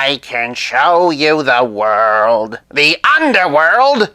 I can show you the world. The underworld?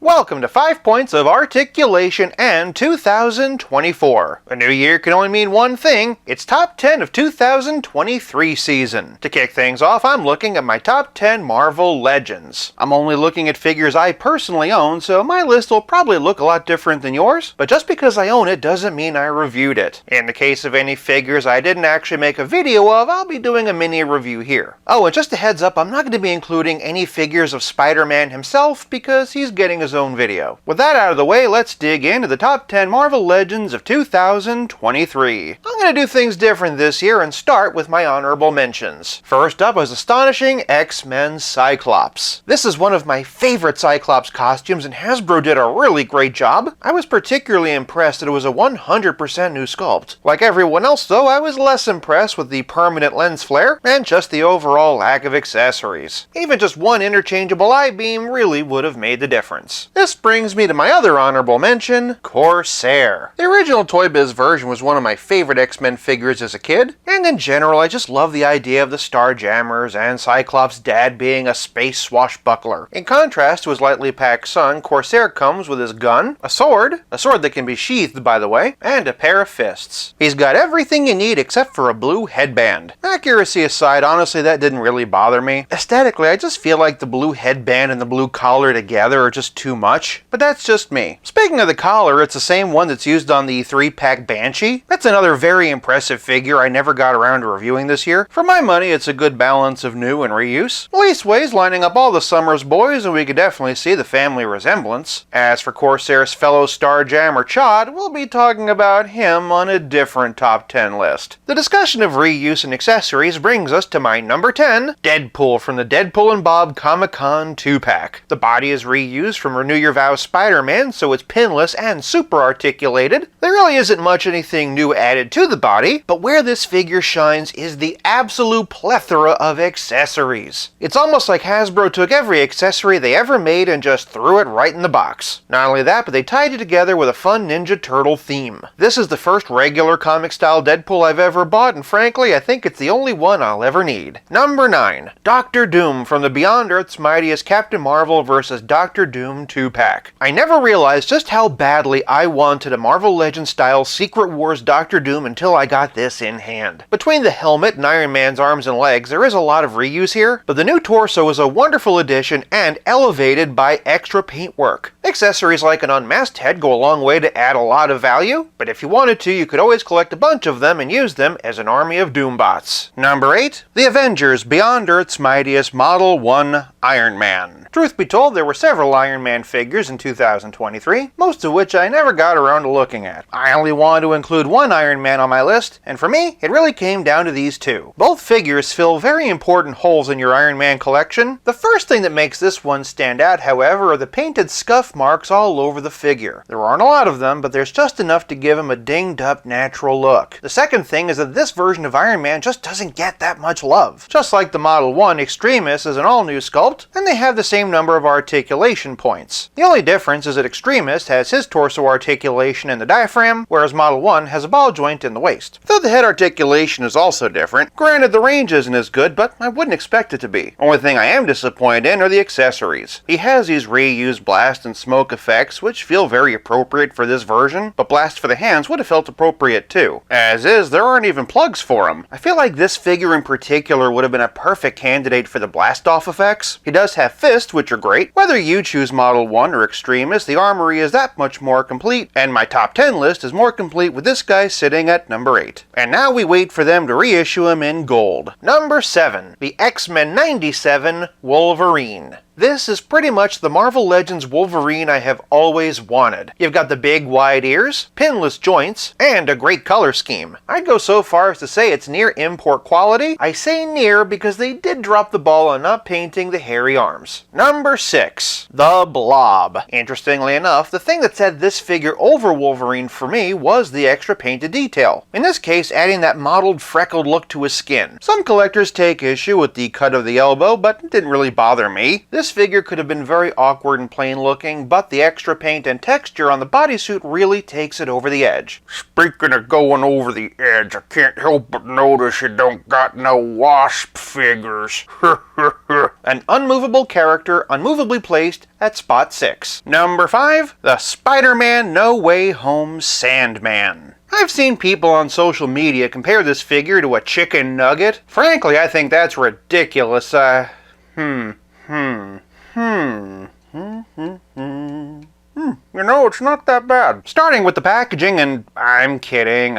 Welcome to 5 Points of Articulation and 2024. A new year can only mean one thing. It's Top 10 of 2023 season. To kick things off, I'm looking at my Top 10 Marvel Legends. I'm only looking at figures I personally own, so my list will probably look a lot different than yours, but just because I own it doesn't mean I reviewed it. In the case of any figures I didn't actually make a video of, I'll be doing a mini review here. Oh, and just a heads up, I'm not going to be including any figures of Spider-Man himself because he's getting his own video. With that out of the way, let's dig into the top 10 Marvel Legends of 2023. I'm going to do things different this year and start with my honorable mentions. First up is Astonishing X-Men Cyclops. This is one of my favorite Cyclops costumes and Hasbro did a really great job. I was particularly impressed that it was a 100% new sculpt. Like everyone else though, I was less impressed with the permanent lens flare and just the overall lack of accessories. Even just one interchangeable I-beam really would have made the difference. This brings me to my other honorable mention, Corsair. The original Toy Biz version was one of my favorite X-Men figures as a kid, and in general I just love the idea of the Starjammers and Cyclops' dad being a space swashbuckler. In contrast to his lightly packed son, Corsair comes with his gun, a sword that can be sheathed by the way, and a pair of fists. He's got everything you need except for a blue headband. Accuracy aside, honestly that didn't really bother me. Aesthetically, I just feel like the blue headband and the blue collar together are just too much, but that's just me. Speaking of the collar, it's the same one that's used on the 3-pack Banshee. That's another very impressive figure I never got around to reviewing this year. For my money, it's a good balance of new and reuse. Leastways lining up all the Summers boys, and we could definitely see the family resemblance. As for Corsair's fellow Starjammer Chod, we'll be talking about him on a different top 10 list. The discussion of reuse and accessories brings us to my number 10, Deadpool from the Deadpool and Bob Comic-Con 2-pack. The body is reused from Renew Your Vows Spider-Man, so it's pinless and super articulated. There really isn't much anything new added to the body, but where this figure shines is the absolute plethora of accessories. It's almost like Hasbro took every accessory they ever made and just threw it right in the box. Not only that, but they tied it together with a fun Ninja Turtle theme. This is the first regular comic-style Deadpool I've ever bought, and frankly, I think it's the only one I'll ever need. Number 9. Dr. Doom from the Beyond Earth's Mightiest Captain Marvel vs. Dr. Doom 2-pack. I never realized just how badly I wanted a Marvel Legends-style Secret Wars Dr. Doom until I got this in hand. Between the helmet and Iron Man's arms and legs, there is a lot of reuse here, but the new torso is a wonderful addition and elevated by extra paintwork. Accessories like an unmasked head go a long way to add a lot of value, but if you wanted to, you could always collect a bunch of them and use them as an army of Doombots. Number 8. The Avengers Beyond Earth's Mightiest Model 1 Iron Man. Truth be told, there were several Iron Man figures in 2023, most of which I never got around to looking at. I only wanted to include one Iron Man on my list, and for me, it really came down to these two. Both figures fill very important holes in your Iron Man collection. The first thing that makes this one stand out, however, are the painted scuff marks all over the figure. There aren't a lot of them, but there's just enough to give him a dinged up natural look. The second thing is that this version of Iron Man just doesn't get that much love. Just like the Model 1, Extremis is an all-new sculpt, and they have the same number of articulation points. The only difference is that Extremis has his torso articulation in the diaphragm, whereas Model 1 has a ball joint in the waist. Though the head articulation is also different. Granted, the range isn't as good, but I wouldn't expect it to be. Only thing I am disappointed in are the accessories. He has these reused blast and smoke effects, which feel very appropriate for this version, but blast for the hands would have felt appropriate too. As is, there aren't even plugs for him. I feel like this figure in particular would have been a perfect candidate for the blast-off effects. He does have fists, which are great. Whether you choose Model 1 or Extremis, the armory is that much more complete, and my top 10 list is more complete with this guy sitting at number 8. And now we wait for them to reissue him in gold. Number 7. The X-Men 97 Wolverine. This is pretty much the Marvel Legends Wolverine I have always wanted. You've got the big wide ears, pinless joints, and a great color scheme. I'd go so far as to say it's near import quality. I say near because they did drop the ball on not painting the hairy arms. Number 6. The Blob. Interestingly enough, the thing that set this figure over Wolverine for me was the extra painted detail. In this case, adding that mottled, freckled look to his skin. Some collectors take issue with the cut of the elbow, but it didn't really bother me. This This figure could have been very awkward and plain looking, but the extra paint and texture on the bodysuit really takes it over the edge. Speaking of going over the edge, I can't help but notice you don't got no Wasp figures. An unmovable character, unmovably placed at spot 6. Number 5, the Spider-Man No Way Home Sandman. I've seen people on social media compare this figure to a chicken nugget. Frankly, I think that's ridiculous. You know, it's not that bad. Starting with the packaging, and I'm kidding.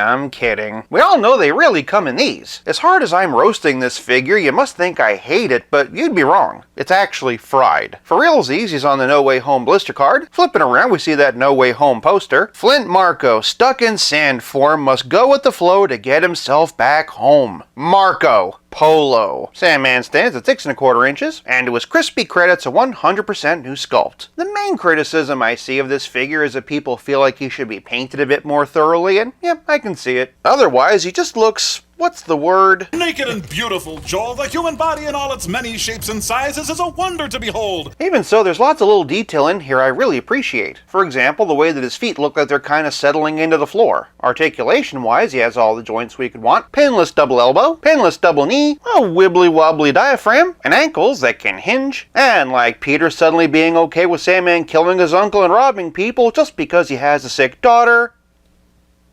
We all know they really come in these. As hard as I'm roasting this figure, you must think I hate it, but you'd be wrong. It's actually fried. For realsies, he's on the No Way Home blister card. Flipping around, we see that No Way Home poster. Flint Marko, stuck in sand form, must go with the flow to get himself back home. Marko. Polo. Sandman stands at 6 1/4 inches, and to his crispy credits, a 100% new sculpt. The main criticism I see of this figure is that people feel like he should be painted a bit more thoroughly, and yeah, I can see it. Otherwise, he just looks... what's the word? Naked and beautiful, Joel. The human body in all its many shapes and sizes is a wonder to behold. Even so, there's lots of little detail in here I really appreciate. For example, the way that his feet look like they're kind of settling into the floor. Articulation-wise, he has all the joints we could want. Pinless double elbow, pinless double knee, a wibbly-wobbly diaphragm, and ankles that can hinge. And like Peter suddenly being okay with Sandman killing his uncle and robbing people just because he has a sick daughter.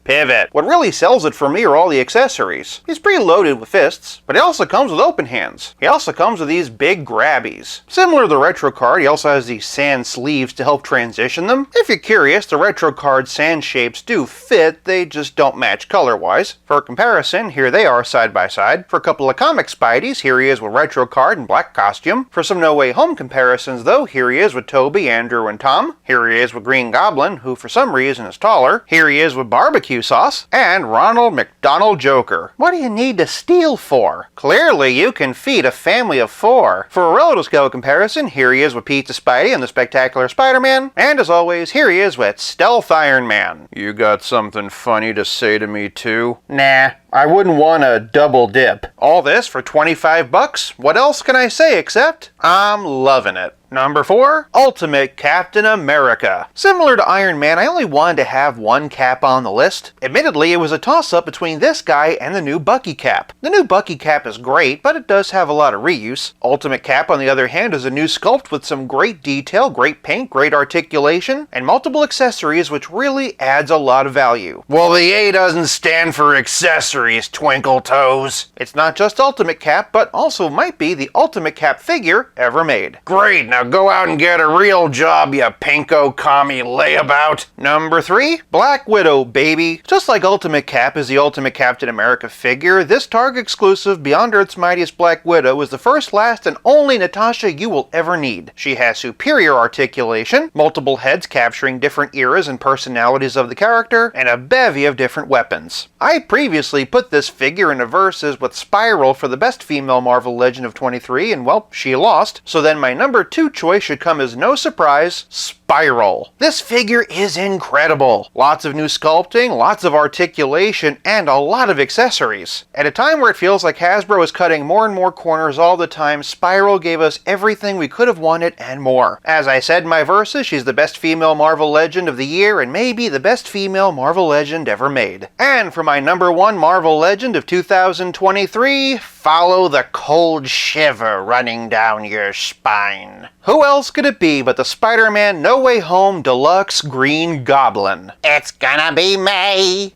Pivot. What really sells it for me are all the accessories. He's pretty loaded with fists, but he also comes with open hands. He also comes with these big grabbies. Similar to the retro card, he also has these sand sleeves to help transition them. If you're curious, the retro card sand shapes do fit, they just don't match color-wise. For comparison, here they are side by side. For a couple of comic Spideys, here he is with retro card and black costume. For some No Way Home comparisons though, here he is with Toby, Andrew, and Tom. Here he is with Green Goblin, who for some reason is taller. Here he is with Barbecue Sauce, and Ronald McDonald Joker. What do you need to steal for? Clearly, you can feed a family of 4. For a relative scale comparison, here he is with Pizza Spidey and the Spectacular Spider-Man, and as always, here he is with Stealth Iron Man. You got something funny to say to me too? Nah. I wouldn't want a double dip. All this for 25 bucks? What else can I say except I'm loving it. Number 4, Ultimate Captain America. Similar to Iron Man, I only wanted to have one cap on the list. Admittedly, it was a toss-up between this guy and the new Bucky cap. The new Bucky cap is great, but it does have a lot of reuse. Ultimate Cap, on the other hand, is a new sculpt with some great detail, great paint, great articulation, and multiple accessories, which really adds a lot of value. Well, the A doesn't stand for accessories, Twinkle Toes. It's not just Ultimate Cap, but also might be the Ultimate Cap figure ever made. Great, now go out and get a real job, you pinko commie layabout. Number 3, Black Widow, baby. Just like Ultimate Cap is the Ultimate Captain America figure, this Target exclusive Beyond Earth's Mightiest Black Widow is the first, last, and only Natasha you will ever need. She has superior articulation, multiple heads capturing different eras and personalities of the character, and a bevy of different weapons. I previously put this figure in a versus with Spiral for the best female Marvel Legend of 23, and well, she lost, so then my number 2 choice should come as no surprise, Spiral. This figure is incredible. Lots of new sculpting, lots of articulation, and a lot of accessories. At a time where it feels like Hasbro is cutting more and more corners all the time, Spiral gave us everything we could have wanted and more. As I said in my verses, she's the best female Marvel Legend of the year and maybe the best female Marvel Legend ever made. And for my number 1 Marvel Legend of 2023, follow the cold shiver running down your spine. Who else could it be but the Spider-Man No Way Home Deluxe Green Goblin? It's gonna be me!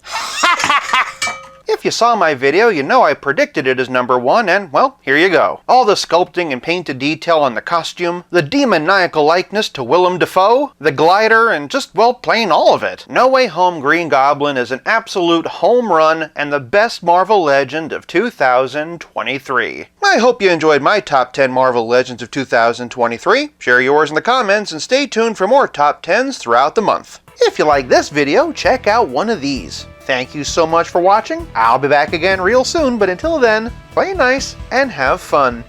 If you saw my video, you know I predicted it as number 1, and, well, here you go. All the sculpting and painted detail on the costume, the demoniacal likeness to Willem Dafoe, the glider, and just, well, plain all of it. No Way Home Green Goblin is an absolute home run and the best Marvel Legend of 2023. I hope you enjoyed my top 10 Marvel Legends of 2023. Share yours in the comments and stay tuned for more top 10s throughout the month. If you like this video, check out one of these. Thank you so much for watching. I'll be back again real soon, but until then, play nice and have fun.